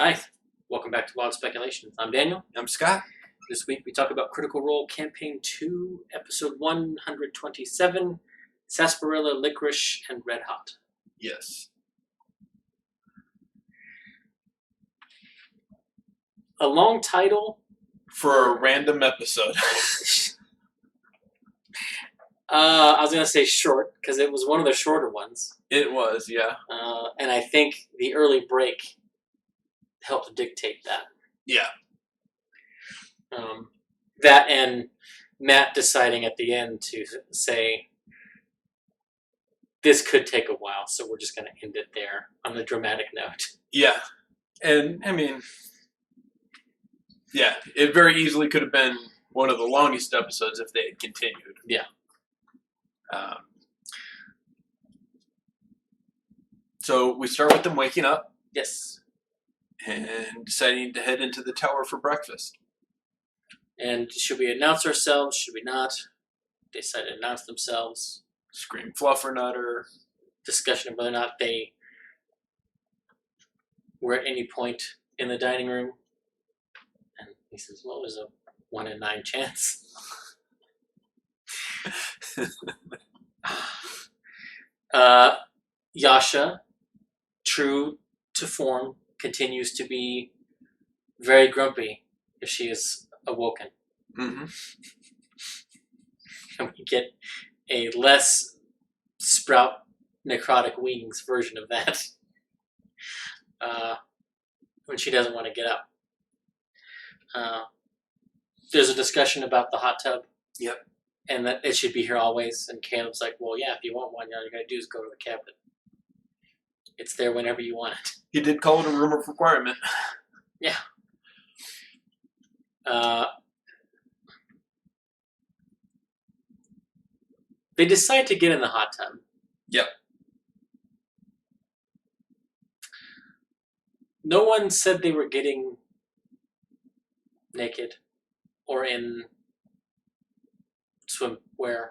Hi, welcome back to Wild Speculations. I'm Daniel. I'm Scott. This week we talk about Critical Role Campaign 2, Episode 127, Sarsaparilla, Licorice, and Red Hot. Yes. A long title. For a random episode. I was going to say short, because it was one of the shorter ones. It was, yeah. And I think the early break helped dictate that. Yeah. That and Matt deciding at the end to say, this could take a while, so we're just going to end it there on a dramatic note. Yeah. And, I mean, yeah, it very easily could have been one of the longest episodes if they had continued. Yeah. So we start with them waking up. Yes. And deciding to head into the tower for breakfast. And should we announce ourselves? Should we not? They decided to announce themselves. Scream Fluffernutter. Discussion of whether or not they were at any point in the dining room. And he says, well, there's a 1 in 9 chance. Yasha, true to form, continues to be very grumpy if she is awoken. Mm-hmm. And we get a less sprout necrotic wings version of that when she doesn't want to get up. There's a discussion about the hot tub. Yep. And that it should be here always. And Caleb's like, well, yeah, if you want one, all you got to do is go to the cabinet. It's there whenever you want it. He did call it a room of requirement. Yeah. They decide to get in the hot tub. Yep. No one said they were getting naked or in swimwear.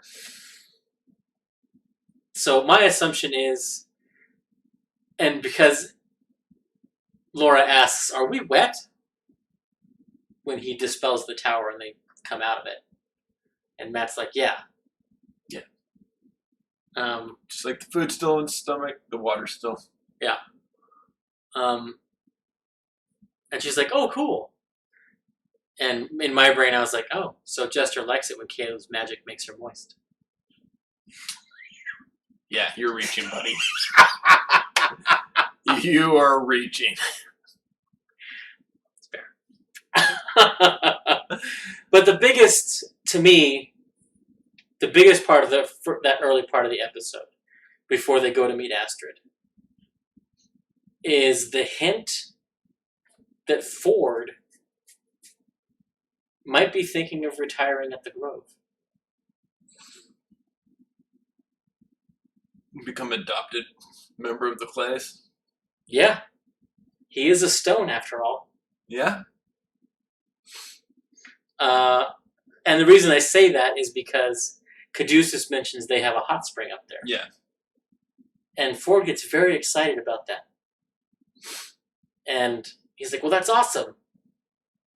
So my assumption is, and because Laura asks, are we wet? When he dispels the tower and they come out of it. And Matt's like, yeah. Yeah. Just like the food's still in the stomach, the water's still. Yeah. And she's like, oh, cool. And in my brain, I was like, oh, so Jester likes it when Caleb's magic makes her moist. Yeah, you're reaching, buddy. You are reaching. It's fair. But the biggest, to me, the biggest part of that early part of the episode, before they go to meet Astrid, is the hint that Ford might be thinking of retiring at the Grove. Become adopted member of the class. Yeah. He is a stone, after all. Yeah. And the reason I say that is because Caduceus mentions they have a hot spring up there. Yeah. And Ford gets very excited about that. And he's like, well, that's awesome.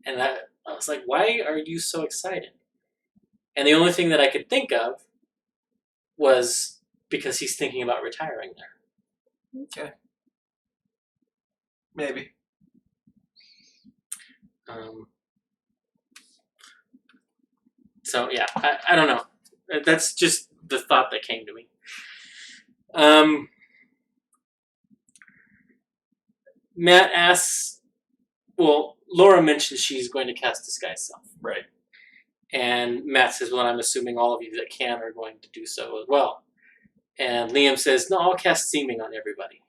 And I was like, why are you so excited? And the only thing that I could think of was because he's thinking about retiring there. Okay. Maybe. So, yeah, I don't know. That's just the thought that came to me. Matt asks, well, Laura mentions she's going to cast Disguise Self. Right. And Matt says, well, I'm assuming all of you that can are going to do so as well. And Liam says, no, I'll cast Seeming on everybody.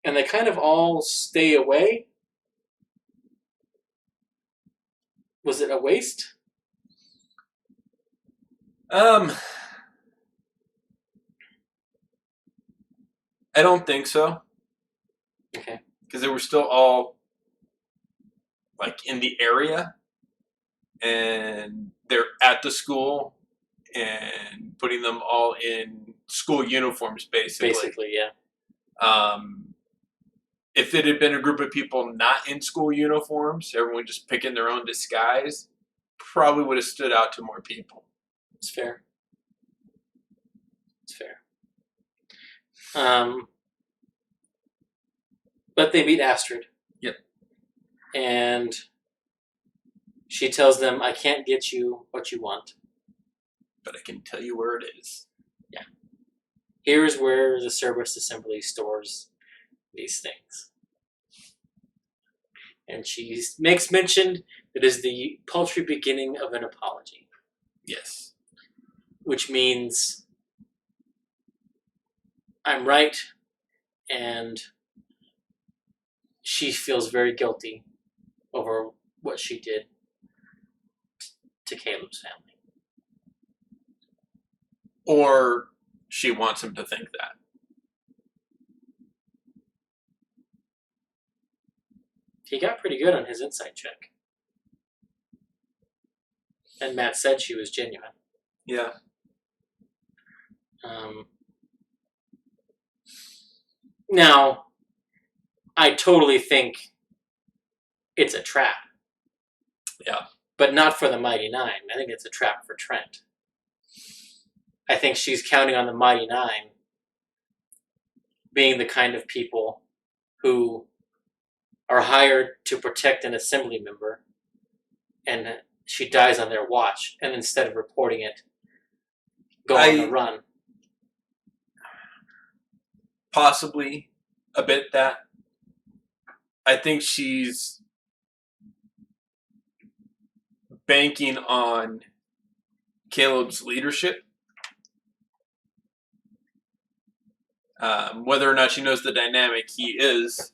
And they kind of all stay away. Was it a waste? I don't think so. Okay. Because they were still all like in the area, and they're at the school, and putting them all in school uniforms, basically. Basically, yeah. If it had been a group of people not in school uniforms, everyone just picking their own disguise, probably would have stood out to more people. It's fair. It's fair. But they meet Astrid. Yep. And she tells them, I can't get you what you want. But I can tell you where it is. Yeah. Here's where the Cerberus Assembly stores these things. And she makes mention that it is the paltry beginning of an apology. Yes. Which means I'm right, and she feels very guilty over what she did to Caleb's family. Or she wants him to think that. He got pretty good on his insight check. And Matt said she was genuine. Yeah. Now, I totally think it's a trap. Yeah. But not for the Mighty Nine. I think it's a trap for Trent. I think she's counting on the Mighty Nine being the kind of people who are hired to protect an assembly member, and she dies on their watch, and instead of reporting it, go on the run. Possibly a bit that. I think she's banking on Caleb's leadership. Whether or not she knows the dynamic, he is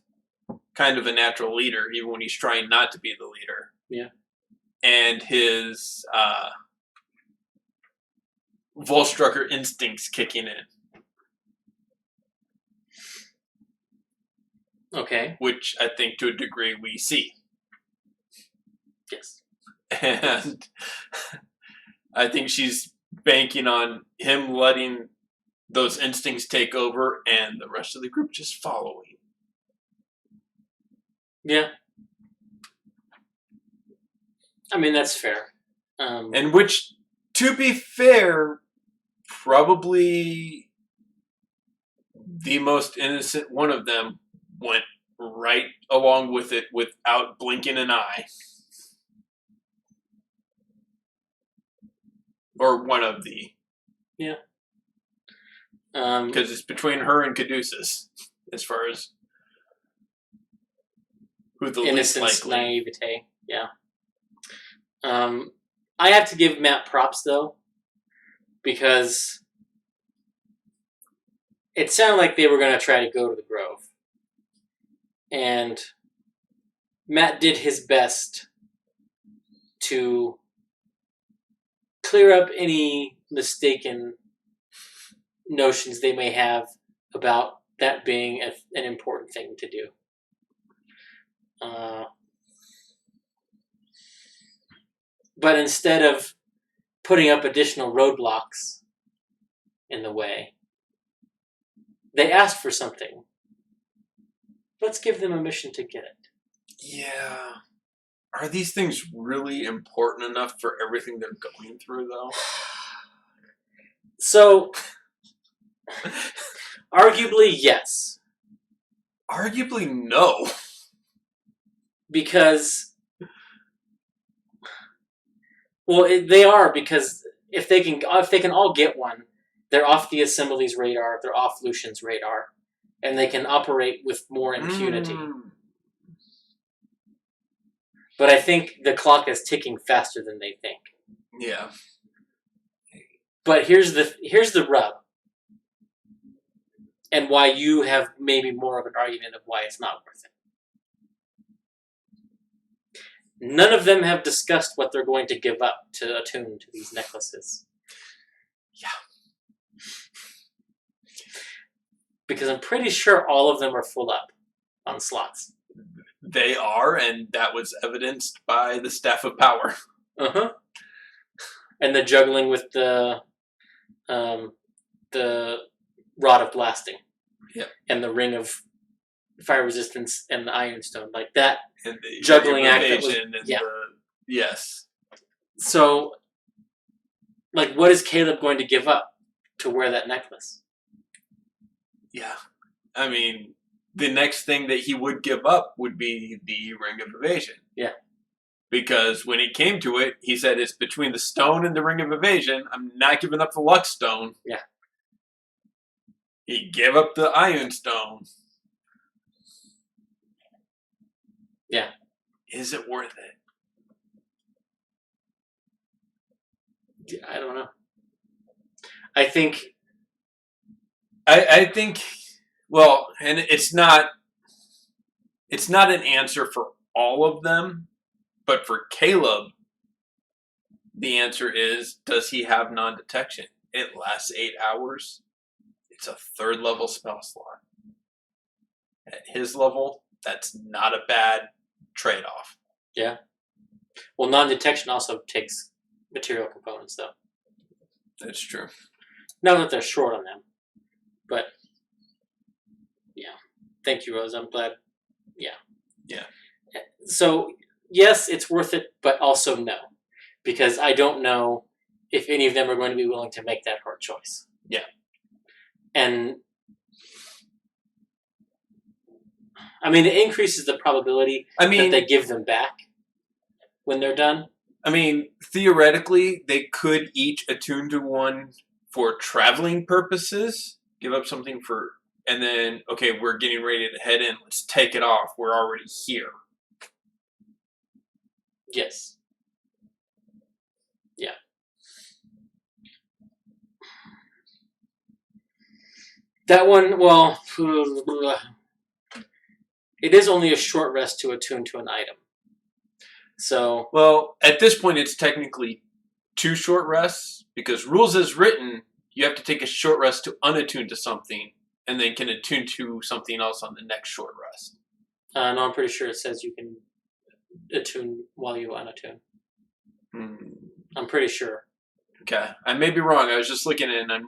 kind of a natural leader, even when he's trying not to be the leader. Yeah. And his Volstrucker instincts kicking in. Okay. Which I think to a degree we see. Yes. And I think she's banking on him letting those instincts take over and the rest of the group just following. Yeah. I mean, that's fair. And which, to be fair, probably the most innocent one of them went right along with it without blinking an eye. Or one of the. Yeah. Because it's between her and Caduceus, as far as who the least likely. Naivete, yeah. I have to give Matt props, though, because it sounded like they were going to try to go to the Grove. And Matt did his best to clear up any mistaken notions they may have about that being an important thing to do. But instead of putting up additional roadblocks in the way, they asked for something. Let's give them a mission to get it. Yeah. Are these things really important enough for everything they're going through, though? So, arguably, yes. Arguably, no. Because, well, they are, because if they can all get one, they're off the Assembly's radar, they're off Lucian's radar, and they can operate with more impunity. But I think the clock is ticking faster than they think. Yeah. But here's the rub, and why you have maybe more of an argument of why it's not worth it. None of them have discussed what they're going to give up to attune to these necklaces. Yeah. Because I'm pretty sure all of them are full up on slots. They are, and that was evidenced by the Staff of Power. Uh-huh. And the juggling with the the Rod of Blasting. Yep. And the Ring of Fire Resistance and the Iron Stone. Like that And the juggling act that was... and Yeah. Yes. So, like, what is Caleb going to give up to wear that necklace? Yeah. I mean, the next thing that he would give up would be the Ring of Evasion. Yeah. Because when he came to it, he said, it's between the stone and the Ring of Evasion. I'm not giving up the Luck Stone. Yeah. He gave up the Iron Stone. Yeah. Is it worth it? I don't know. I think, well, and it's not an answer for all of them, but for Caleb, the answer is, does he have non-detection? It lasts 8 hours. It's a 3rd level spell slot. At his level, that's not a bad trade-off. yeah. Well, non-detection also takes material components, though. That's true. Not that they're short on them, but yeah. Thank you, Rose. I'm glad. Yeah. Yeah. So, yes, it's worth it, but also no. Because I don't know if any of them are going to be willing to make that hard choice. Yeah. And, I mean, it increases the probability that they give them back when they're done. I mean, theoretically, they could each attune to one for traveling purposes, give up something for, and then, okay, we're getting ready to head in. Let's take it off. We're already here. Yes. Yeah. That one, well, it is only a short rest to attune to an item. So, well, at this point, it's technically 2 short rests, because rules as written, you have to take a short rest to unattune to something, and then can attune to something else on the next short rest. no, I'm pretty sure it says you can attune while you unattune. I'm pretty sure. Okay, I may be wrong. I was just looking at it, and I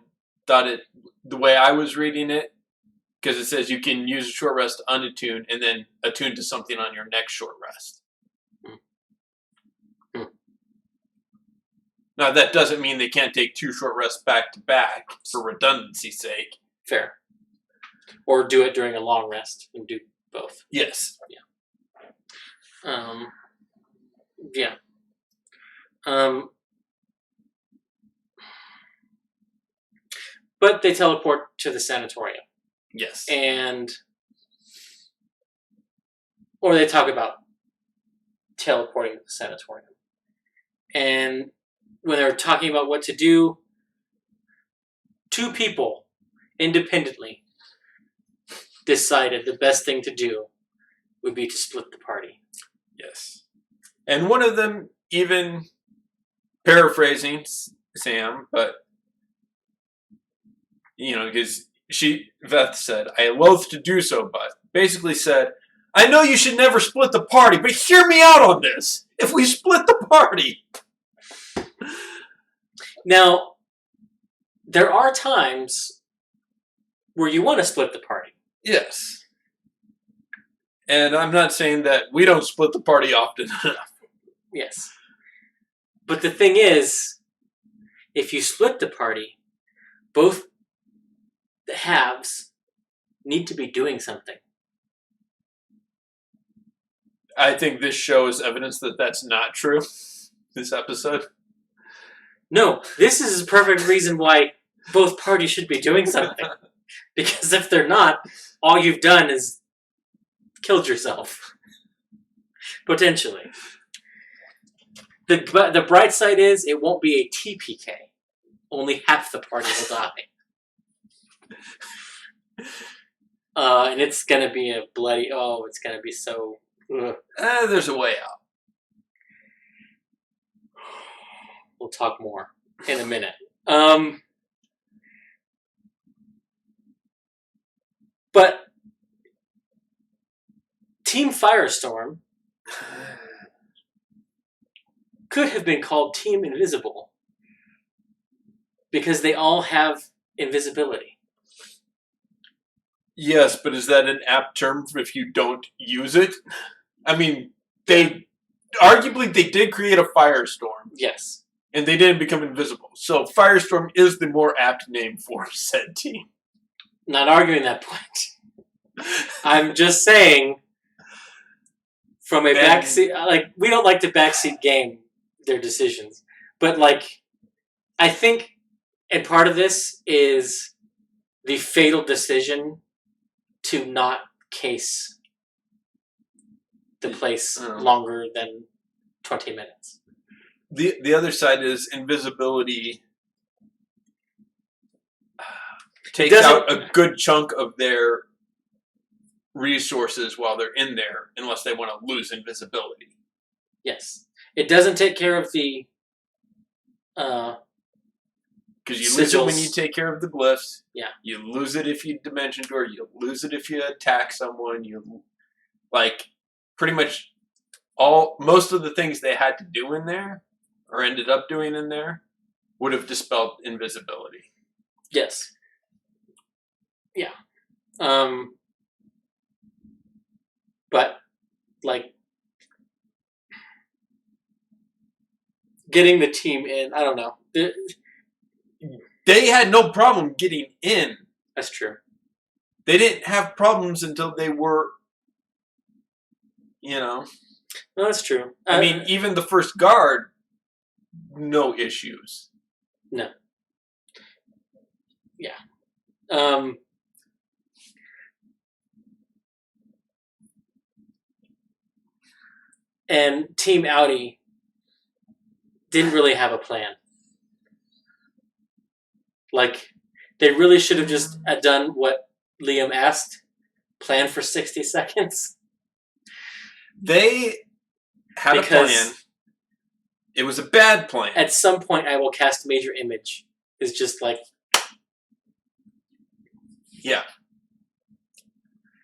thought it, the way I was reading it, because it says you can use a short rest to unattune, and then attune to something on your next short rest. Now, that doesn't mean they can't take 2 short rests back to back for redundancy's sake. Fair. Or do it during a long rest and do both. Yes. Yeah. Yeah. But they teleport to the sanatorium. Yes. Or they talk about teleporting to the sanatorium. And when they're talking about what to do, 2 people independently decided the best thing to do would be to split the party. Yes. And one of them, even paraphrasing Sam, but, because Veth said, I loathe to do so, but basically said, I know you should never split the party, but hear me out on this. If we split the party. Now, there are times where you want to split the party. Yes. And I'm not saying that we don't split the party often enough. Yes. But the thing is, if you split the party, both the halves need to be doing something. I think this show is evidence that that's not true, this episode. No, this is a perfect reason why both parties should be doing something. Because if they're not, all you've done is killed yourself. Potentially. The bright side is it won't be a TPK. Only half the party will die. And it's going to be a bloody... Oh, it's going to be so... There's a way out. We'll talk more in a minute. But Team Firestorm could have been called Team Invisible Because they all have invisibility. Yes, but is that an apt term if you don't use it? I mean, they arguably they did create a firestorm. Yes. And they didn't become invisible. So firestorm is the more apt name for said team. Not arguing that point. I'm just saying, from a backseat, like, we don't like to backseat game their decisions. But, like, I think, and part of this is the fatal decision to not case the place longer than 20 minutes. The other side is invisibility takes out a good chunk of their resources while they're in there, unless they want to lose invisibility. Yes. It doesn't take care of the because you lose it when you take care of the glyphs. Yeah. You lose it if you dimension door. You lose it if you attack someone. You, like, pretty much most of the things they had to do in there, or ended up doing in there, would have dispelled invisibility. Yes. Yeah. But, like, getting the team in, I don't know. They had no problem getting in. That's true. They didn't have problems until they were, you know. No, that's true. I mean, even the first guard, no issues. No. Yeah. And Team Audi didn't really have a plan. Like, they really should have just done what Liam asked. Plan for 60 seconds. They had a plan. It was a bad plan. At some point, I will cast Major Image. It's just like... Yeah.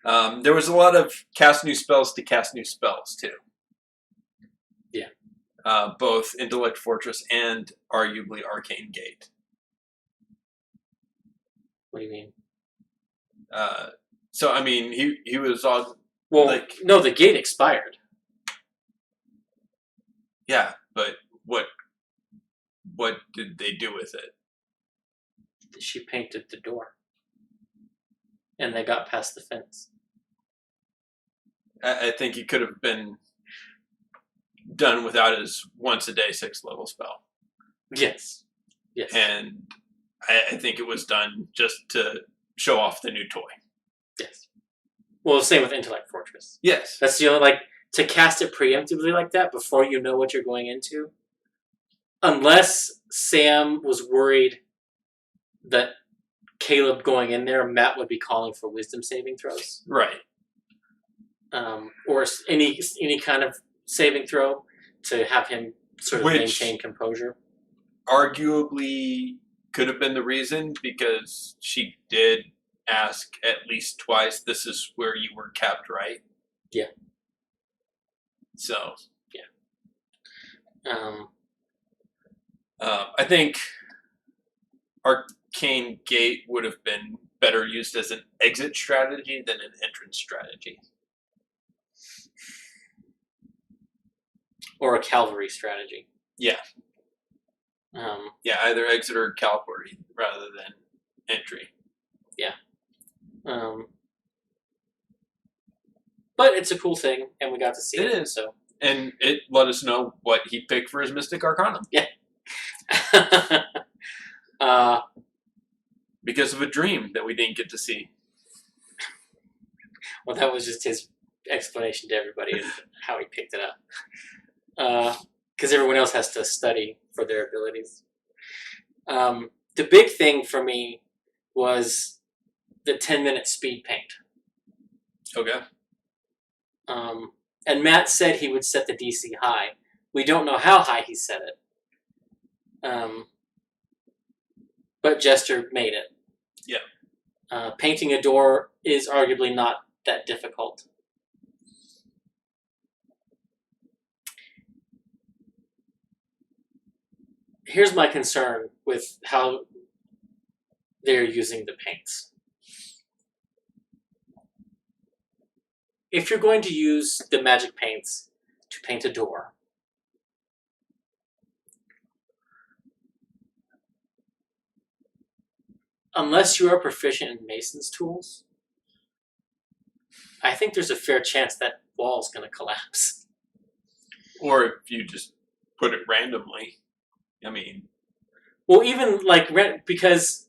There was a lot of cast new spells to cast new spells, too. Yeah. Both Intellect Fortress and arguably Arcane Gate. What do you mean? So, I mean, he was all... Well, like, no, the gate expired. Yeah, but what did they do with it? She painted the door. And they got past the fence. I think he could have been done without his once-a-day 6th level spell. Yes. Yes. And I think it was done just to show off the new toy. Yes. Well, same with Intellect Fortress. Yes. That's the only, like, to cast it preemptively like that before you know what you're going into. Unless Sam was worried that Caleb going in there, Matt would be calling for wisdom saving throws. Right. Or any kind of saving throw to have him sort of maintain composure. Arguably could have been the reason, because she did ask at least twice, this is where you were kept, right? Yeah. So. Yeah. I think Arcane Gate would have been better used as an exit strategy than an entrance strategy. Or a cavalry strategy. Yeah. Yeah, either exit or cavalry rather than entry. Yeah. But it's a cool thing, and we got to see it. It is. So. And it let us know what he picked for his Mystic Arcanum. Yeah. Because of a dream that we didn't get to see. Well, that was just his explanation to everybody of how he picked it up. Because everyone else has to study for their abilities. The big thing for me was the 10-minute speed paint. Okay. And Matt said he would set the DC high. We don't know how high he set it. But Jester made it. Yeah. Painting a door is arguably not that difficult. Here's my concern with how they're using the paints. If you're going to use the magic paints to paint a door, unless you are proficient in mason's tools, I think there's a fair chance that wall's going to collapse. Or if you just put it randomly. I mean... Well, even like, because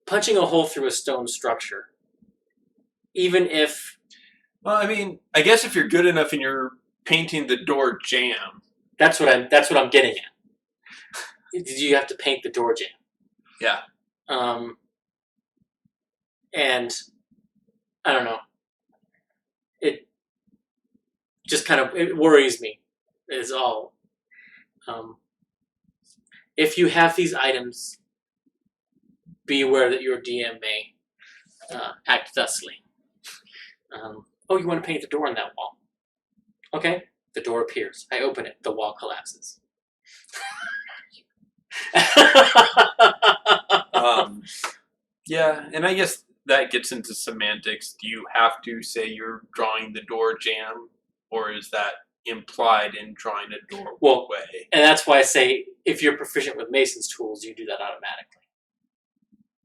punching a hole through a stone structure, even if... Well, I mean, I guess if you're good enough and you're painting the door jamb. That's what I'm getting at. You have to paint the door jamb. Yeah. And I don't know. It just kind of, it worries me, is all. If you have these items, be aware that your DM may act thusly. Oh, you want to paint the door on that wall? Okay, the door appears. I open it. The wall collapses. Yeah, and I guess that gets into semantics. Do you have to say you're drawing the door jamb, or is that implied in drawing a doorway? And that's why I say if you're proficient with mason's tools, you do that automatically.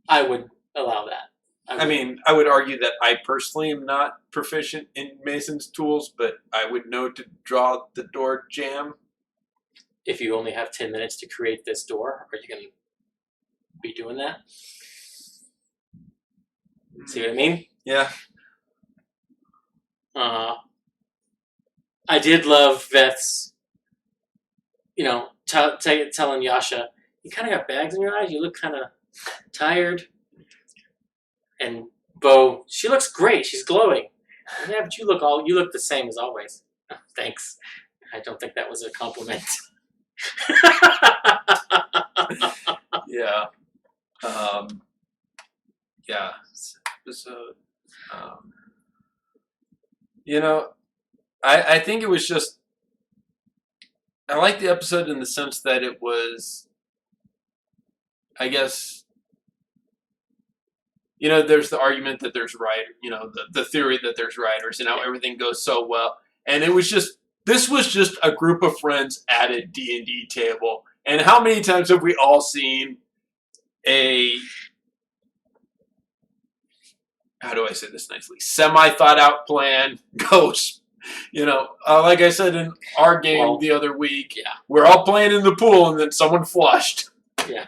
I would allow that. I mean, I would argue that I personally am not proficient in mason's tools, but I would know to draw the door jamb. If you only have 10 minutes to create this door, are you going to be doing that? See what I mean? Yeah. I did love Veth's, telling Yasha, you kind of got bags in your eyes, you look kind of tired. And Bo, she looks great, she's glowing. Yeah, but you look the same as always. Oh, thanks. I don't think that was a compliment. Yeah. Yeah. So, I think it was just, I liked the episode in the sense that it was, I guess, there's the argument that there's the theory that there's writers and how everything goes so well. And it was just, this was just a group of friends at a D&D table. And how many times have we all seen how do I say this nicely, semi-thought-out plan goes, like I said in our game the other week, yeah, we're all playing in the pool and then someone flushed. Yeah.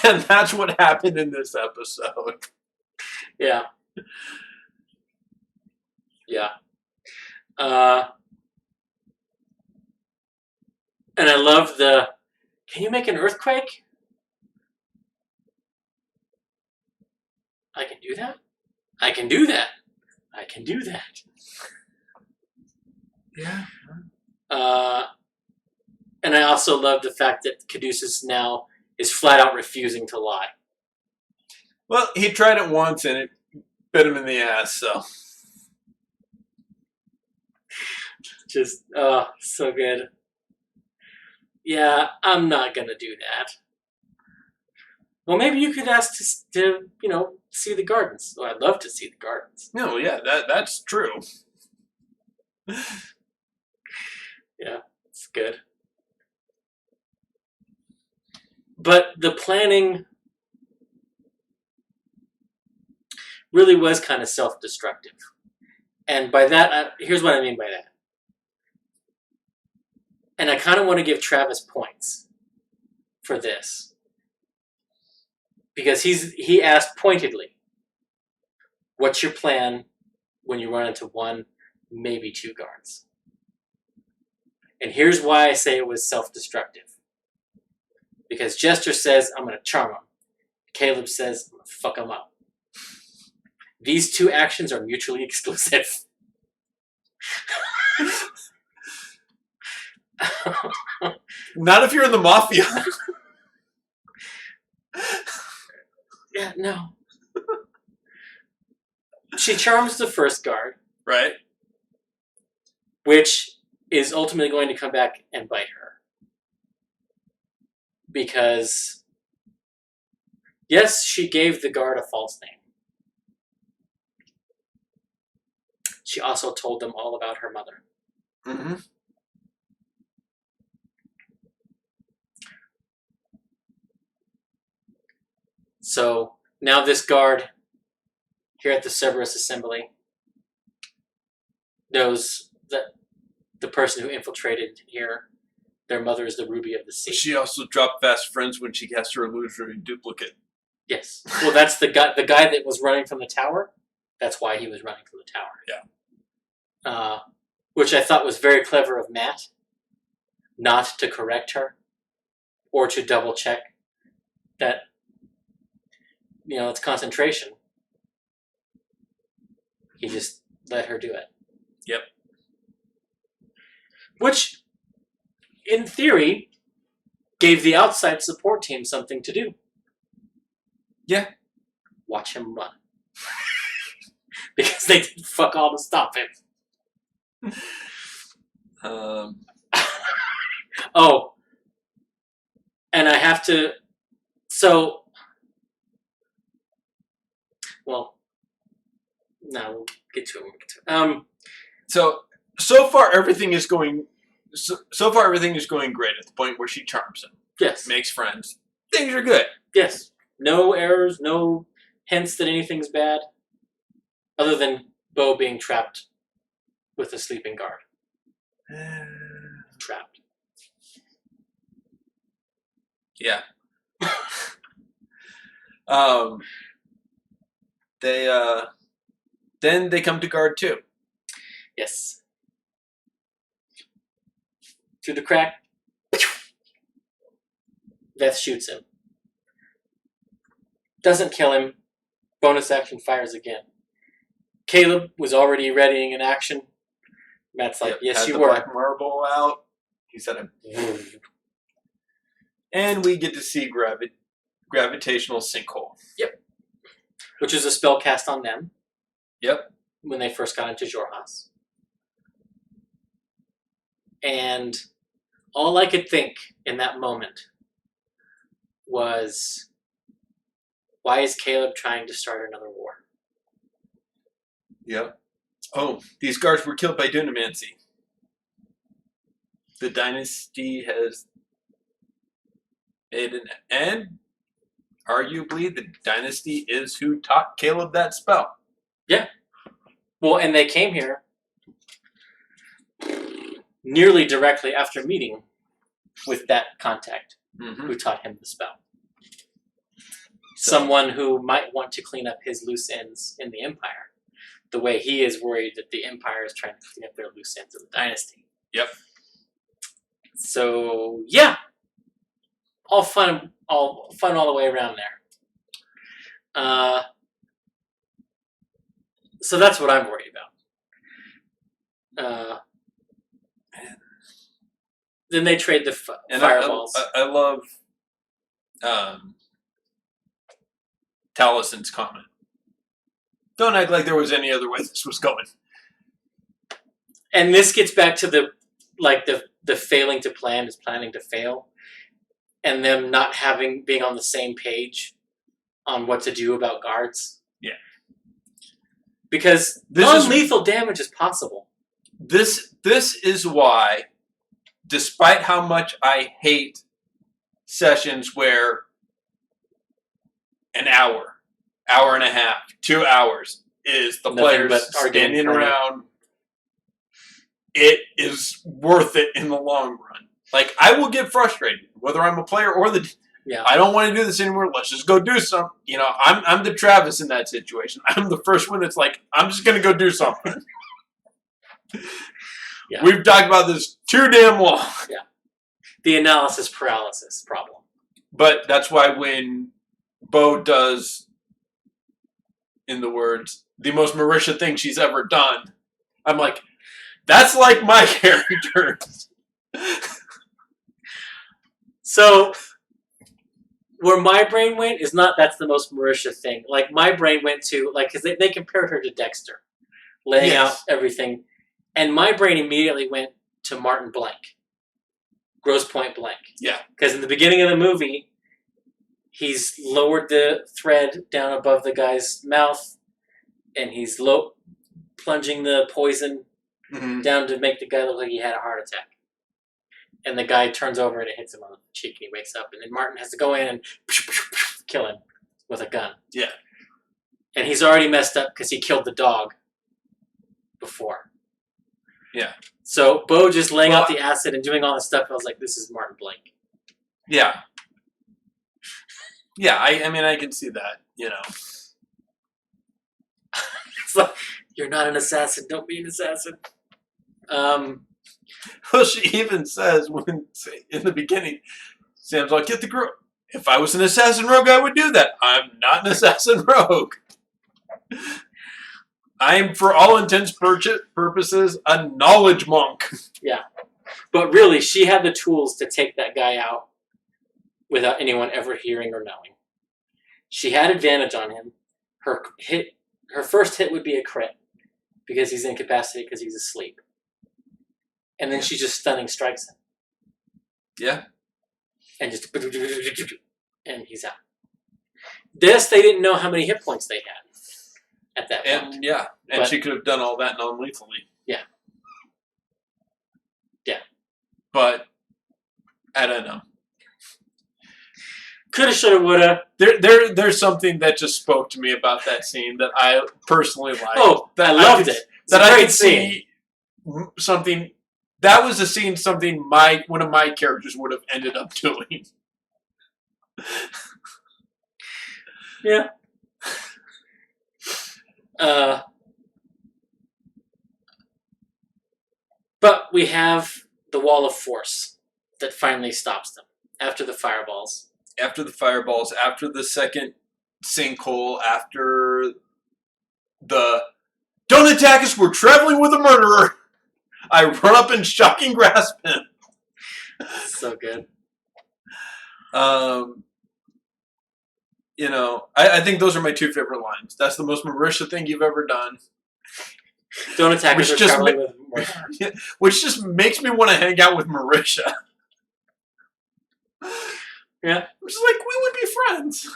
And that's what happened in this episode. Yeah. Yeah. And I love can you make an earthquake? I can do that? I can do that. I can do that. Yeah. And I also love the fact that Caduceus now is flat out refusing to lie. Well, he tried it once and it bit him in the ass, so. Just, so good. Yeah, I'm not gonna do that. Well, maybe you could ask to see the gardens. Oh, I'd love to see the gardens. No, yeah, that's true. Yeah, it's good. But the planning really was kind of self-destructive. And by that, here's what I mean by that. And I kind of want to give Travis points for this. Because he asked pointedly, what's your plan when you run into one, maybe two guards? And here's why I say it was self-destructive. Because Jester says, I'm going to charm him. Caleb says, I'm going to fuck him up. These two actions are mutually exclusive. Not if you're in the mafia. Yeah, no. She charms the first guard. Right. Which is ultimately going to come back and bite her. Because Yes, she gave the guard a false name. She also told them all about her mother. Mm-hmm. So now this guard here at the Cerberus Assembly knows that the person who infiltrated here, their mother is the Ruby of the Sea. She also dropped fast friends when she cast her illusory duplicate. Yes. Well, that's the guy that was running from the tower. That's why he was running from the tower. Yeah. Which I thought was very clever of Matt, not to correct her or to double check that, it's concentration. He just let her do it. Yep. Which, in theory, gave the outside support team something to do. Yeah. Watch him run. Because they did fuck all to stop him. Oh. And I have to... So... Well... No, we'll get to it. So far everything is going... So far everything is going great at the point where she charms him. Yes. Makes friends. Things are good. Yes. No errors, no hints that anything's bad. Other than Bo being trapped with a sleeping guard. Trapped. Yeah. Then they come to guard 2. Yes. Through the crack, Veth shoots him. Doesn't kill him. Bonus action, fires again. Caleb was already readying an action. Matt's like, yes, you were. Black marble out. He said it. And we get to see gravitational sinkhole. Yep. Which is a spell cast on them. Yep. When they first got into Jorhas. And all I could think in that moment was, why is Caleb trying to start another war? Yep. Oh, these guards were killed by Dunamancy. The dynasty has made an end. Arguably, the dynasty is who taught Caleb that spell. Yeah. Well, and they came here nearly directly after meeting with that contact who taught him the spell. Someone who might want to clean up his loose ends in the Empire, the way he is worried that the Empire is trying to clean up their loose ends in the Dynasty. Yep. So yeah, all fun all the way around there. So that's what I'm worried about. Then they trade the fireballs. I love Talison's comment. Don't act like there was any other way this was going. And this gets back to the failing to plan is planning to fail, and them not being on the same page on what to do about guards. Yeah. Because non-lethal damage is possible. This is why, despite how much I hate sessions where an hour and a half, 2 hours is the players standing around, it is worth it in the long run. Like, I will get frustrated, whether I'm a player or I don't want to do this anymore. Let's just go do something. I'm the Travis in that situation. I'm the first one that's like, I'm just going to go do something. Yeah. We've talked about this too damn long. Yeah. The analysis paralysis problem. But that's why when Bo does, in the words, the most Marisha thing she's ever done, I'm like, that's like my character. So, where my brain went is not that's the most Marisha thing. Like, my brain went to, because they compared her to Dexter, laying out everything. And my brain immediately went to Martin Blank. Grosse Pointe Blank. Yeah. Because in the beginning of the movie, He's lowered the thread down above the guy's mouth, and he's plunging the poison down to make the guy look like he had a heart attack. And the guy turns over and it hits him on the cheek, and he wakes up. And then Martin has to go in and kill him with a gun. Yeah. And he's already messed up because he killed the dog before. Yeah. So Bo just laying out the acid and doing all this stuff, I was like, this is Martin Blake. Yeah. Yeah, I mean, I can see that, you know. It's like, you're not an assassin, don't be an assassin. Well, she even says when in the beginning, Sam's like, get the girl. If I was an assassin rogue, I would do that. I'm not an assassin rogue. I'm, for all intents purposes, a knowledge monk. Yeah. But really, she had the tools to take that guy out without anyone ever hearing or knowing. She had advantage on him. Her first hit would be a crit because he's incapacitated because he's asleep. And then she just stunning strikes him. Yeah. And just... and he's out. This, they didn't know how many hit points they had at that point. And yeah, and but she could have done all that non-lethally. Yeah. Yeah. But I don't know. Coulda, shoulda, woulda. There's something that just spoke to me about that scene that I personally liked. Oh, that I loved it. That I could see something. That was a scene something one of my characters would have ended up doing. Yeah. But we have the wall of force that finally stops them after the fireballs. After the fireballs, after the second sinkhole, after the don't attack us, we're traveling with a murderer. I run up and shocking grasp him. So good. You know, I think those are my two favorite lines. That's the most Marisha thing you've ever done. Don't attack us, we're traveling with a murderer. Which just makes me want to hang out with Marisha. Yeah. Which is like, we would be friends.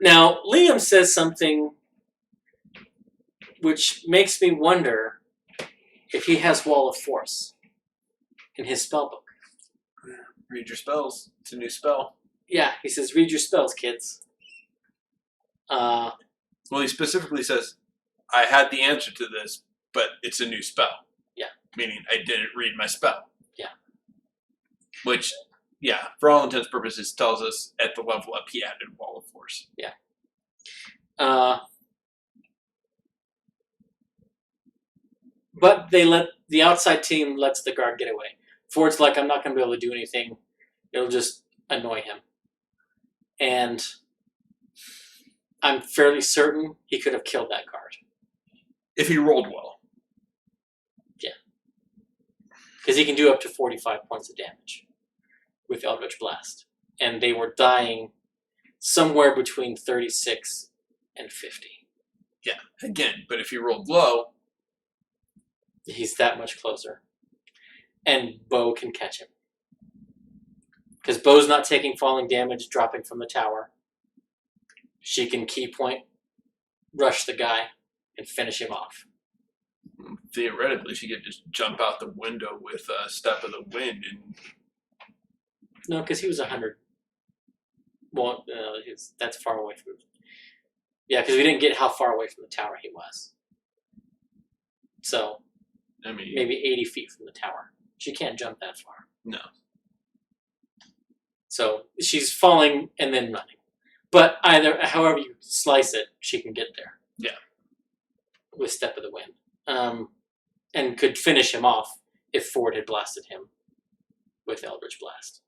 Now, Liam says something which makes me wonder if he has Wall of Force in his spell book. Read your spells. It's a new spell. Yeah, he says, read your spells, kids. Well, he specifically says, I had the answer to this, but it's a new spell. Yeah. Meaning I didn't read my spell. Yeah. Which, yeah, for all intents and purposes, tells us at the level up he added Wall of Force. Yeah. But the outside team lets the guard get away. Ford's like, I'm not going to be able to do anything. It'll just annoy him. And I'm fairly certain he could have killed that guard. If he rolled well. Yeah. Because he can do up to 45 points of damage with Eldritch Blast. And they were dying somewhere between 36 and 50. Yeah, again, but if he rolled low... He's that much closer. And Bo can catch him. Because Bo's not taking falling damage dropping from the tower. She can key point, rush the guy, and finish him off. Theoretically, she could just jump out the window with a step of the wind. And no, because he was 100. Well, that's far away from... Yeah, because we didn't get how far away from the tower he was. So, I mean, maybe 80 feet from the tower. She can't jump that far. No. So she's falling and then running. But however you slice it, she can get there. Yeah. With Step of the Wind. And could finish him off if Ford had blasted him with Eldritch Blast.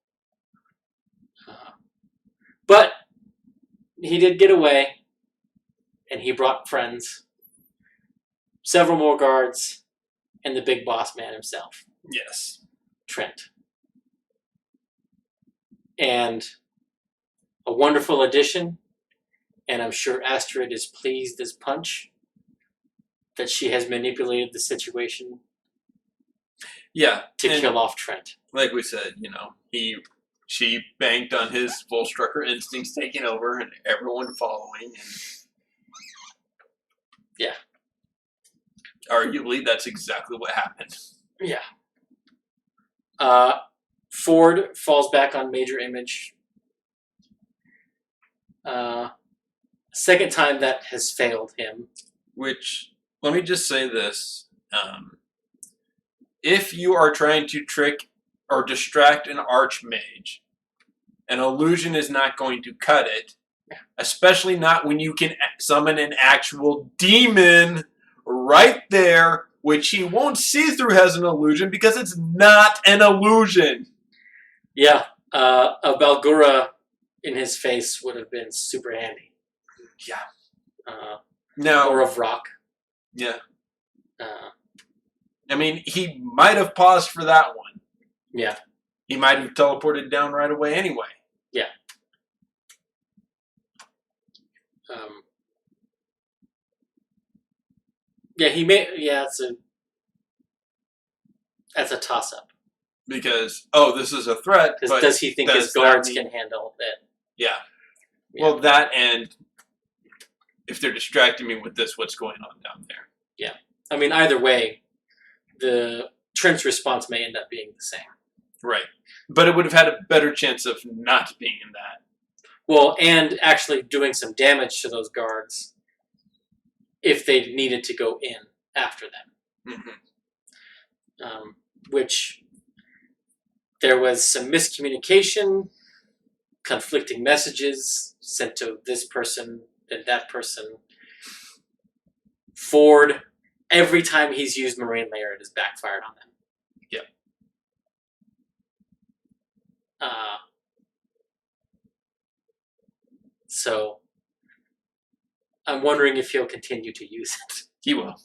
But he did get away. And he brought friends. Several more guards. And the big boss man himself. Yes. Trent. And a wonderful addition, and I'm sure Astrid is pleased as punch that she has manipulated the situation to kill off Trent. Like we said, she banked on his Volstrucker instincts taking over and everyone following. And yeah. Arguably, that's exactly what happened. Yeah. Ford falls back on Major Image. Second time that has failed him. Which, let me just say this. If you are trying to trick or distract an archmage, an illusion is not going to cut it. Especially not when you can summon an actual demon right there, which he won't see through as an illusion because it's not an illusion. Yeah, a Balgura in his face would have been super handy. Yeah. Now, or of rock. Yeah. I mean, he might have paused for that one. Yeah. He might have teleported down right away anyway. Yeah. Yeah, he may. Yeah, that's a toss-up. Because this is a threat. But does he think his guards can handle it? Yeah. Well, that and if they're distracting me with this, what's going on down there? Yeah. I mean, either way, the Trent's response may end up being the same. Right. But it would have had a better chance of not being that. Well, and actually doing some damage to those guards if they needed to go in after them. Mm-hmm. Which there was some miscommunication, conflicting messages sent to this person and that person. Ford, every time he's used Marine Layer, it has backfired on them. Yep. So I'm wondering if he'll continue to use it. He will.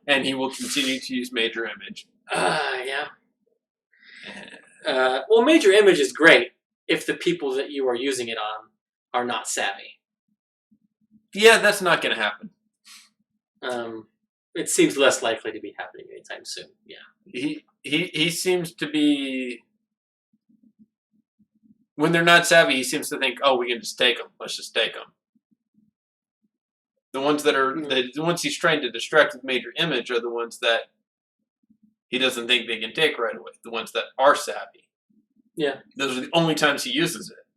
And he will continue to use Major Image. Yeah. Well, Major Image is great if the people that you are using it on are not savvy. Yeah, that's not going to happen. It seems less likely to be happening anytime soon. Yeah. He seems to be... When they're not savvy, he seems to think, we can just take them. Let's just take them. The ones that are the ones he's trying to distract with Major Image are the ones that he doesn't think they can take right away. The ones that are savvy. Yeah. Those are the only times he uses it.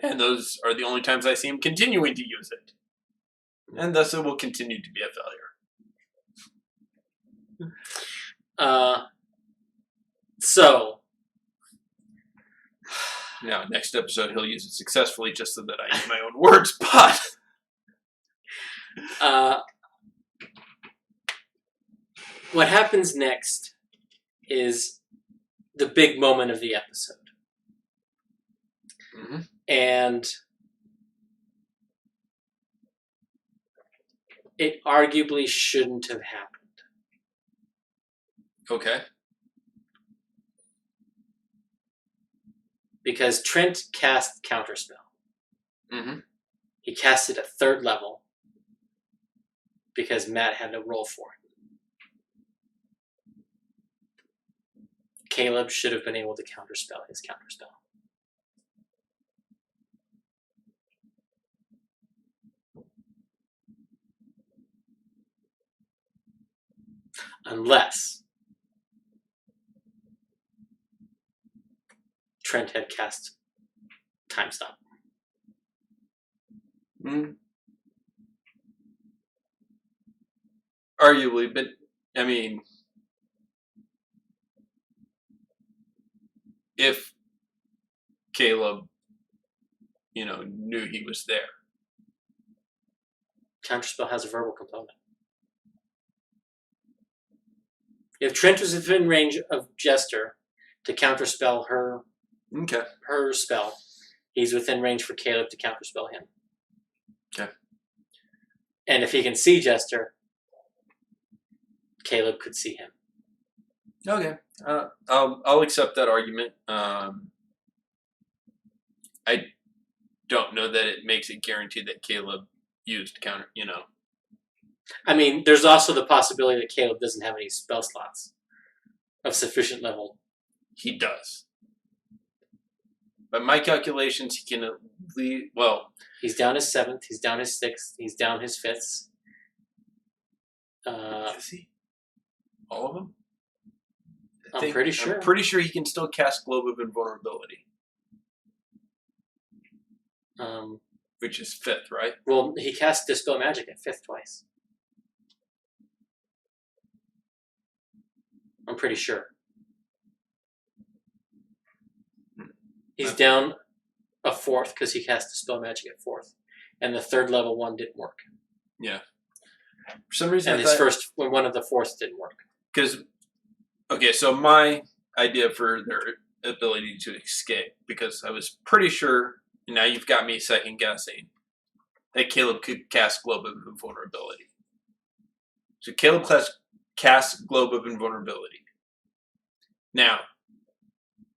And those are the only times I see him continuing to use it. And thus it will continue to be a failure. So now, next episode, he'll use it successfully just so that I use my own words, but... what happens next is the big moment of the episode. Mm-hmm. And it arguably shouldn't have happened. Okay. Because Trent cast Counterspell. Mm-hmm. He cast it at 3rd level because Matt had to roll for it. Caleb should have been able to counterspell his counterspell. Unless Trent had cast Time Stop. Arguably, but I mean, if Caleb, knew he was there. Counterspell has a verbal component. If Trent was within range of Jester to counterspell her spell, he's within range for Caleb to counterspell him. Okay. And if he can see Jester, Caleb could see him. Okay. I'll accept that argument. I don't know that it makes it guaranteed that Caleb used counter, I mean, there's also the possibility that Caleb doesn't have any spell slots of sufficient level he does. By my calculations, he can he's down his 7th, he's down his 6th, he's down his 5th. Is he? All of them? I'm pretty sure. I'm pretty sure he can still cast Globe of Invulnerability. Which is 5th, right? Well, he cast Dispel Magic at 5th twice. I'm pretty sure. He's down a 4th because he cast Dispel Magic at 4th. And the 3rd level one didn't work. Yeah. For some reason, and one of the 4ths didn't work. Okay, so my idea for their ability to escape, because I was pretty sure, now you've got me second guessing, that Caleb could cast Globe of Invulnerability. So Caleb casts Globe of Invulnerability. Now,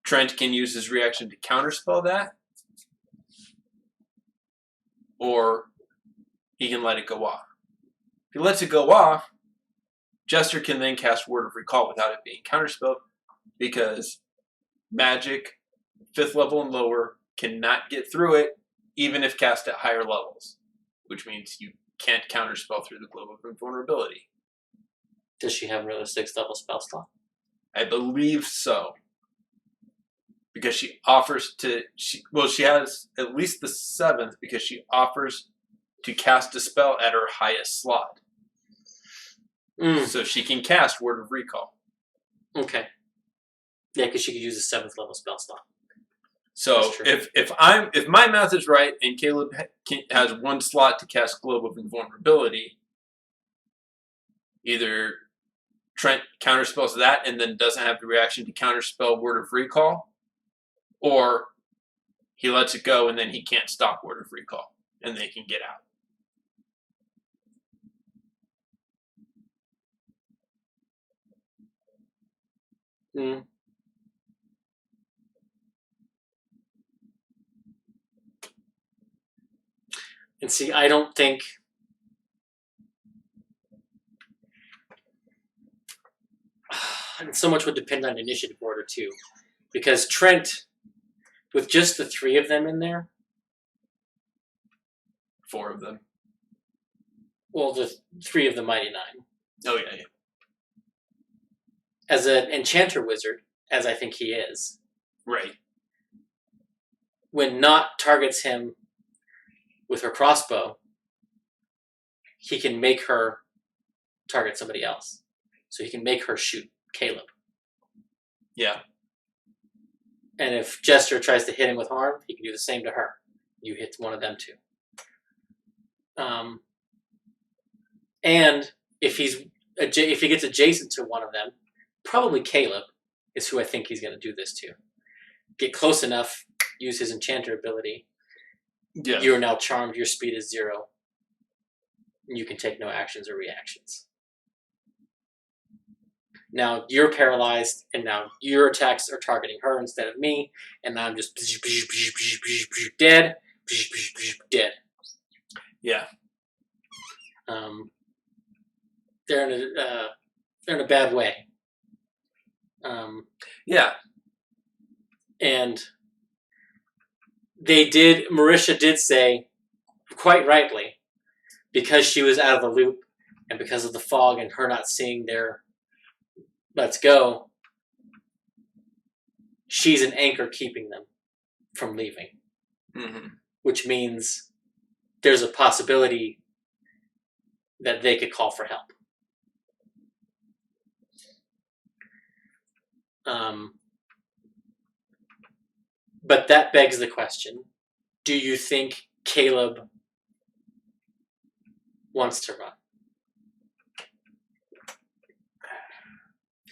Trent can use his reaction to counterspell that, or he can let it go off. If he lets it go off, Jester can then cast Word of Recall without it being counterspelled, because magic, 5th level and lower, cannot get through it, even if cast at higher levels, which means you can't counterspell through the Globe of Invulnerability. Does she have another 6th level spell slot? I believe so. Because she offers to, she has at least the 7th, because she offers to cast a spell at her highest slot. So she can cast Word of Recall. Okay. Yeah, because she could use a 7th level spell slot. So if my math is right, and Caleb has 1 slot to cast Globe of Invulnerability, either Trent counterspells that and then doesn't have the reaction to counterspell Word of Recall, or he lets it go and then he can't stop Word of Recall, and they can get out. And see, I don't think so much would depend on initiative order too, because Trent, with just the 3 of them in there, 4 of them. Well, the 3 of the Mighty 9. Oh yeah. As an enchanter wizard, as I think he is, right, when Not targets him with her crossbow, he can make her target somebody else. So he can make her shoot Caleb. Yeah. And if Jester tries to hit him with harm, he can do the same to her. You hit one of them too. And if he gets adjacent to one of them, probably Caleb is who I think he's going to do this to. Get close enough, use his enchanter ability. Yeah. You are now charmed. Your speed is 0. You can take no actions or reactions. Now you're paralyzed, and now your attacks are targeting her instead of me, and now I'm just dead, dead. Yeah. They're in a bad way. Yeah. And Marisha did say, quite rightly, because she was out of the loop and because of the fog and her not seeing their let's go, she's an anchor keeping them from leaving. Mm-hmm. Which means there's a possibility that they could call for help. But that begs the question, do you think Caleb wants to run?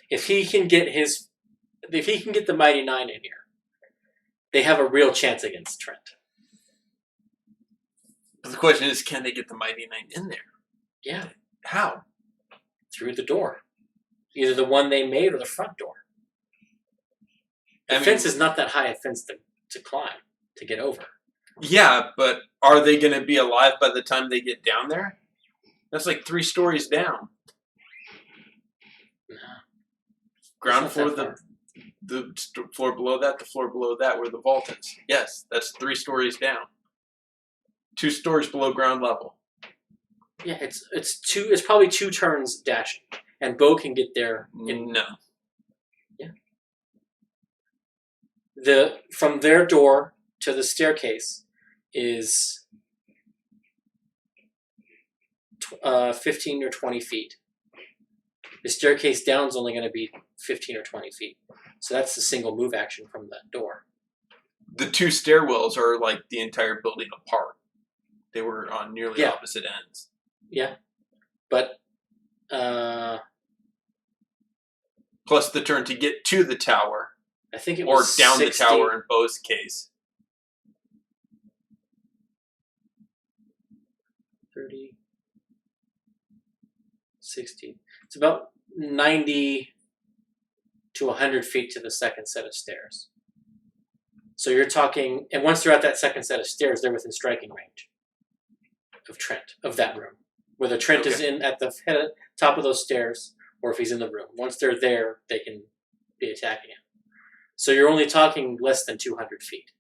If he can get the Mighty 9 in here, they have a real chance against Trent. But the question is, can they get the Mighty 9 in there? Yeah. How? Through the door. Either the one they made or the front door. The fence is not that high a fence to climb, to get over. Yeah, but are they going to be alive by the time they get down there? That's like 3 stories down. No. Ground floor, the floor below that, the floor below that, where the vault is. Yes, that's 3 stories down. 2 stories below ground level. Yeah, it's probably 2 turns dashing, and Bo can get there in No. From their door to the staircase is 15 or 20 feet. The staircase down is only going to be 15 or 20 feet. So that's the single move action from that door. The 2 stairwells are like the entire building apart. They were on nearly opposite ends. Yeah. But plus the turn to get to the tower. I think it was down 60, the tower in Bo's case. 30, 60. It's about 90 to 100 feet to the second set of stairs. So you're talking, and once they're at that second set of stairs, they're within striking range of Trent, of that room. Whether Trent is in at the top of those stairs or if he's in the room. Once they're there, they can be attacking him. So you're only talking less than 200 feet.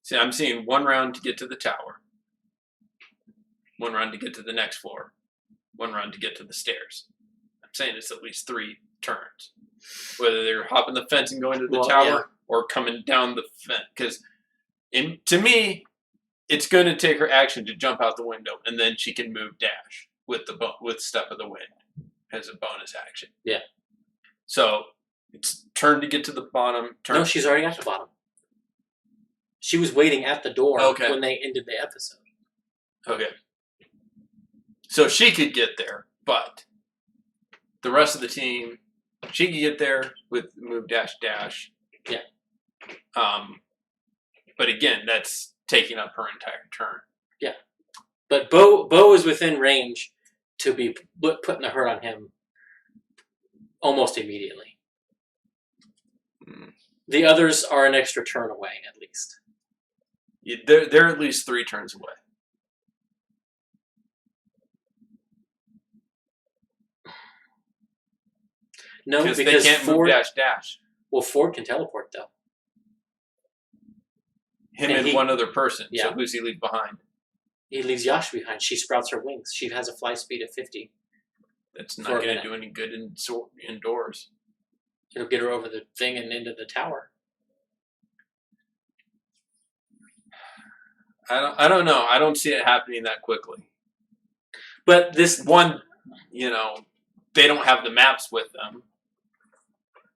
See, I'm seeing 1 round to get to the tower. 1 round to get to the next floor. 1 round to get to the stairs. I'm saying it's at least 3 turns. Whether they're hopping the fence and going to the tower or coming down the fence. Because to me, it's going to take her action to jump out the window, and then she can move dash with Step of the Wind as a bonus action. Yeah. So it's turn to get to the bottom. No, she's already at the bottom. She was waiting at the door when they ended the episode. Okay. So she could get there, but the rest of the team, she could get there with move dash dash. Yeah. But again, that's taking up her entire turn. Yeah. But Bo is within range to be putting the hurt on him almost immediately. The others are an extra turn away, at least. Yeah, they're at least 3 turns away. No, because they can't Ford, move dash. Well, Ford can teleport, though. Him and one other person. Yeah. So who's he leave behind? He leaves Yash behind. She sprouts her wings. She has a fly speed of 50. That's not going to do any good indoors. It'll get her over the thing and into the tower. I don't know. I don't see it happening that quickly. But this one, they don't have the maps with them,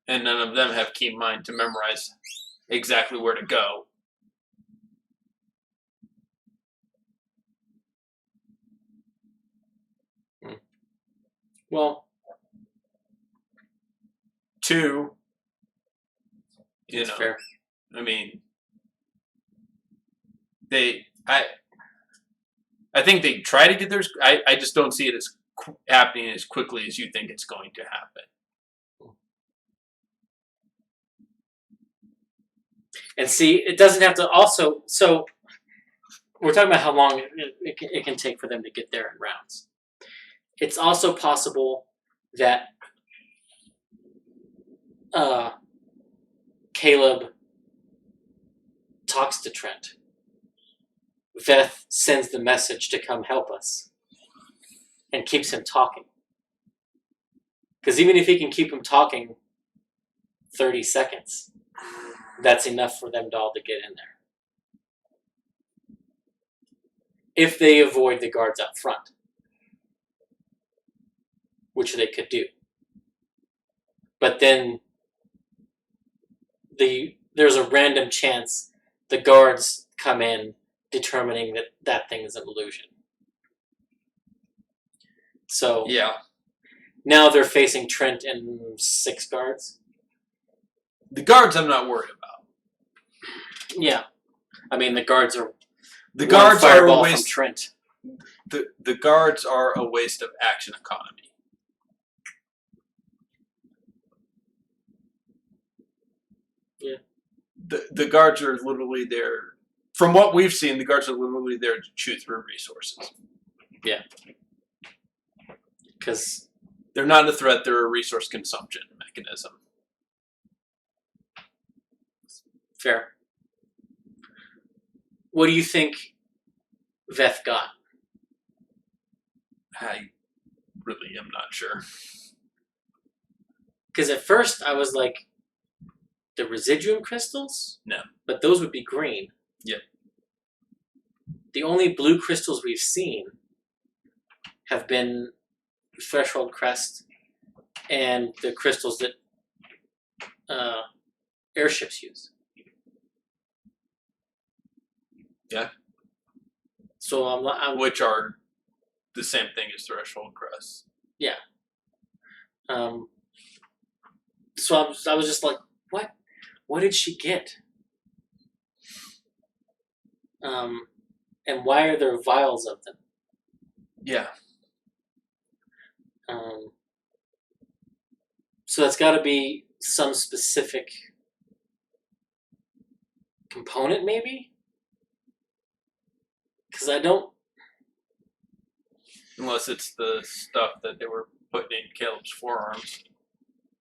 and none of them have keen mind to memorize exactly where to go. Well, 2, fair. I mean, I think they try to get theirs. I just don't see it as happening as quickly as you think it's going to happen. And see, it doesn't have to also. So we're talking about how long it can take for them to get there in rounds. It's also possible that Caleb talks to Trent. Veth sends the message to come help us and keeps him talking. Because even if he can keep him talking 30 seconds, that's enough for them all to get in there. If they avoid the guards out front, which they could do. But then there's a random chance the guards come in determining that thing is an illusion. So yeah, now they're facing Trent and 6 guards. The guards I'm not worried about. Yeah. I mean, the guards are a waste from Trent. The guards are a waste of action economy. Yeah. The guards are literally there. From what we've seen, the guards are literally there to chew through resources. Yeah. Because They're not a threat. They're a resource consumption mechanism. Fair. What do you think Veth got? I really am not sure. Because at first I was like, the residuum crystals? No. But those would be green. Yep. The only blue crystals we've seen have been Threshold Crest and the crystals that airships use. Yeah. So I'm which are the same thing as Threshold Crest. Yeah. So I was just like, what? What did she get? And why are there vials of them? Yeah. So that's got to be some specific component, maybe? Because I don't... Unless it's the stuff that they were putting in Caleb's forearms.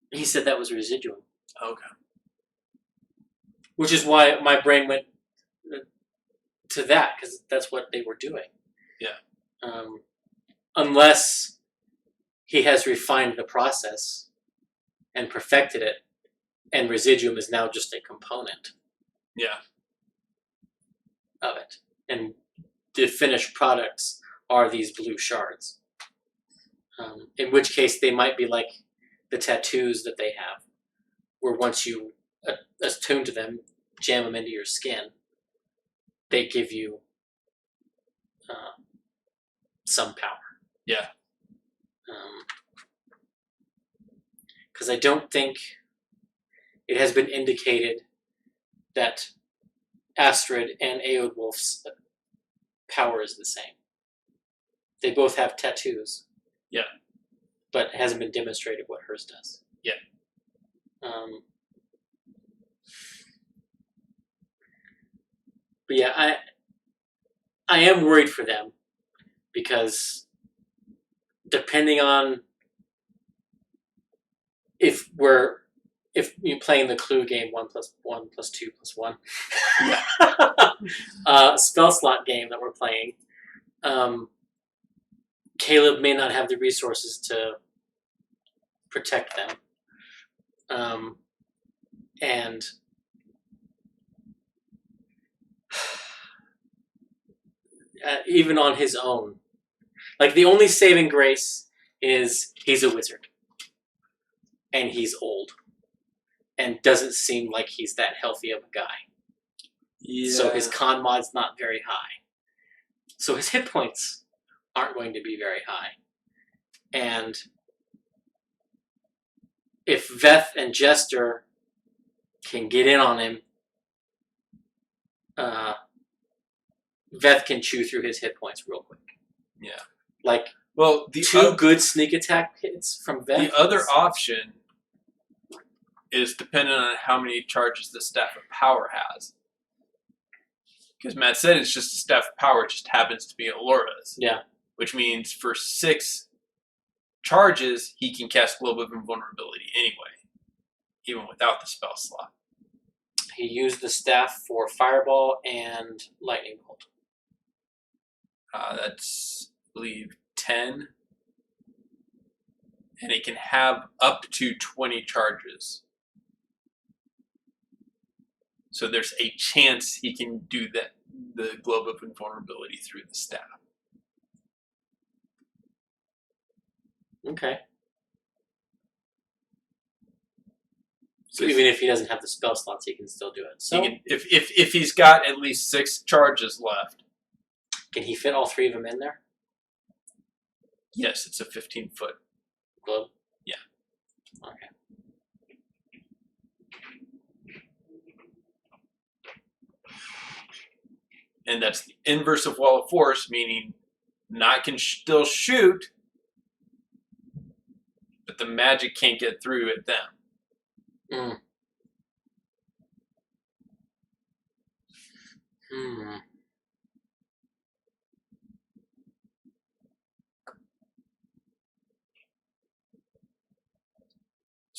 He said that was residuum. Okay. Which is why my brain went to that, because that's what they were doing. Yeah. Unless he has refined the process and perfected it, and residuum is now just a component. Yeah. Of it. And the finished products are these blue shards. In which case they might be like the tattoos that they have, where once you attune to them, jam them into your skin, they give you some power. Yeah. Because I don't think it has been indicated that Astrid and Eowulf's power is the same. They both have tattoos. Yeah. But it hasn't been demonstrated what hers does. Yeah. But yeah, I am worried for them, because depending on if you're playing the clue game 1 + 1 + 2 + 1 spell slot game that we're playing, Caleb may not have the resources to protect them, and even on his own, like the only saving grace is he's a wizard and he's old and doesn't seem like he's that healthy of a guy. Yeah. So his con mod's not very high. So his hit points aren't going to be very high. And if Veth and Jester can get in on him, Veth can chew through his hit points real quick. Yeah. Like, well, two good sneak attack hits from Veth. The other option is dependent on how many charges the Staff of Power has. Because Matt said it's just a Staff of Power, it just happens to be Alora's. Yeah. Which means for 6 charges, he can cast Globe of Invulnerability anyway, even without the spell slot. He used the staff for Fireball and Lightning Bolt. That's, I believe, 10. And it can have up to 20 charges. So there's a chance he can do that, the Globe of Invulnerability through the staff. Okay. So even if he doesn't have the spell slots, he can still do it. So if he's got at least 6 charges left. Can he fit all 3 of them in there? Yes, it's a 15-foot globe. Yeah. Okay. And that's the inverse of Wall of Force, meaning Knot can still shoot, but the magic can't get through at them. Mm. Hmm.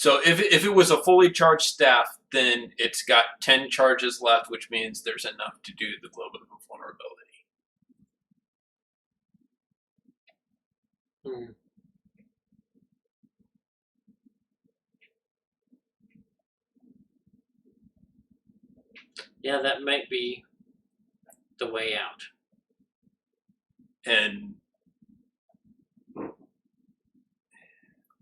So if it was a fully charged staff, then it's got 10 charges left, which means there's enough to do the Globe of Vulnerability. Hmm. Yeah, that might be the way out. And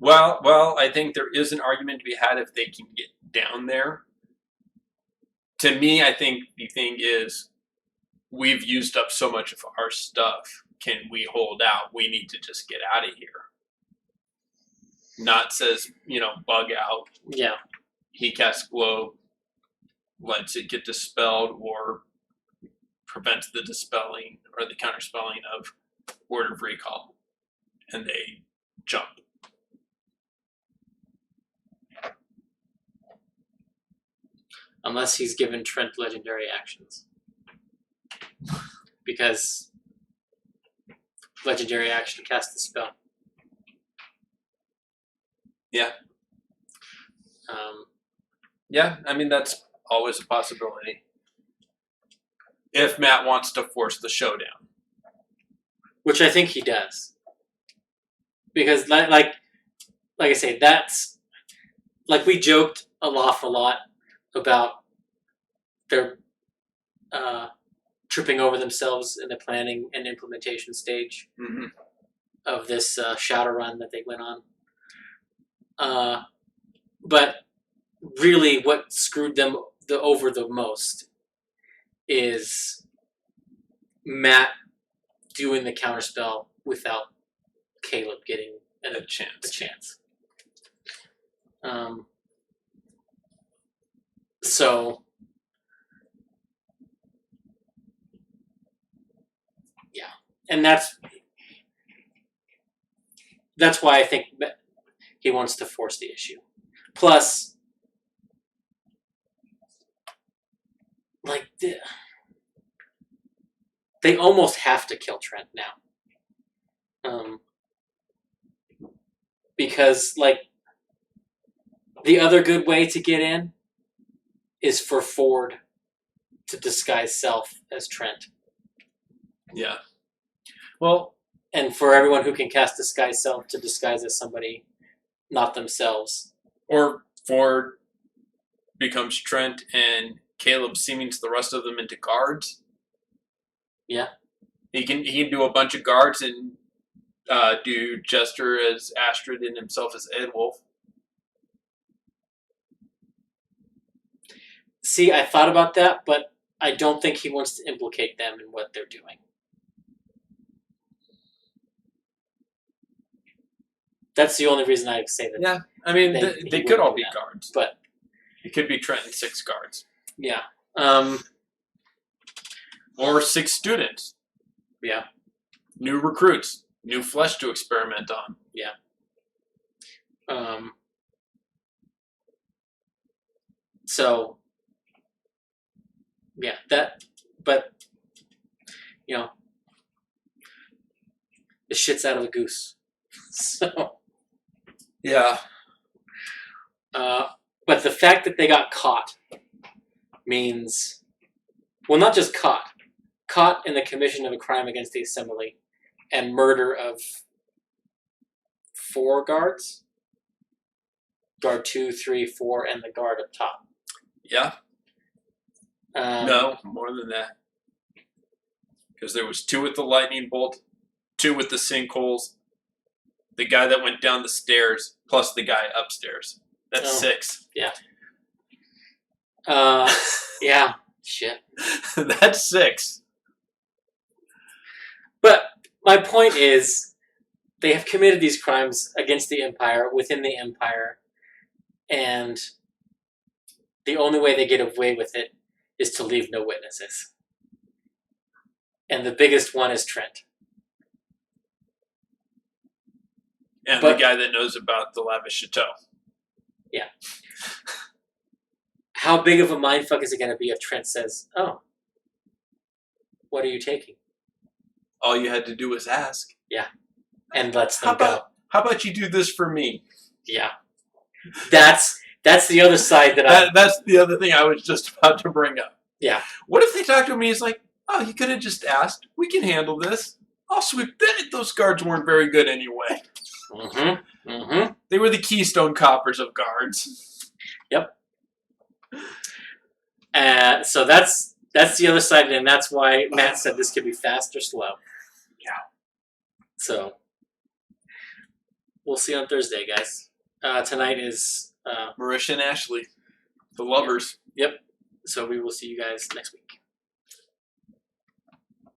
well, I think there is an argument to be had if they can get down there. To me, I think the thing is, we've used up so much of our stuff. Can we hold out? We need to just get out of here. Not says, bug out. Yeah. He casts Globe, lets it get dispelled, or prevents the dispelling or the counterspelling of Word of Recall. And they jump. Unless he's given Trent legendary actions. Because legendary action casts the spell. Yeah. Yeah, I mean, that's always a possibility. If Matt wants to force the showdown. Which I think he does. Because, like I say, that's... Like, we joked a lot about their tripping over themselves in the planning and implementation stage of this Shadowrun that they went on. But really what screwed them over the most is Matt doing the counterspell without Caleb getting a chance. So, yeah, and that's why I think he wants to force the issue. Plus, like, they almost have to kill Trent now. Because, like, the other good way to get in is for Ford to disguise self as Trent. Yeah. Well, and for everyone who can cast disguise self to disguise as somebody not themselves. Or Ford becomes Trent and Caleb seeming the rest of them into guards. Yeah. He can do a bunch of guards and do Jester as Astrid and himself as Edwulf. See, I thought about that, but I don't think he wants to implicate them in what they're doing. That's the only reason I say that. Yeah, I mean, they could all be guards. But it could be Trent and 6 guards. Yeah. Or 6 students. Yeah. New recruits. New flesh to experiment on. Yeah. So, yeah, but, the shit's out of a goose. So. Yeah. But the fact that they got caught means, well, not just caught in the commission of a crime against the Assembly and murder of 4 guards. Guard 2, 3, 4, and the guard up top. Yeah. No, more than that. Because there was 2 with the lightning bolt, 2 with the sinkholes, the guy that went down the stairs, plus the guy upstairs. That's 6. Yeah. Yeah. Shit. That's 6. But my point is, they have committed these crimes against the Empire, within the Empire, and the only way they get away with it is to leave no witnesses. And the biggest one is Trent. And the guy that knows about the lavish chateau. Yeah. How big of a mindfuck is it going to be if Trent says, "Oh, what are you taking?" All you had to do was ask. Yeah. And lets them go. How about you do this for me? Yeah. That's the other side that's the other thing I was just about to bring up. Yeah. What if they talk to him and he's like, oh, you could have just asked. We can handle this. I'll sweep that. Those guards weren't very good anyway. Mm-hmm. Mm-hmm. They were the Keystone Coppers of guards. Yep. So that's the other side, and that's why Matt said this could be fast or slow. Yeah. So we'll see on Thursday, guys. Tonight is Marisha and Ashley, the lovers. Yep. So we will see you guys next week.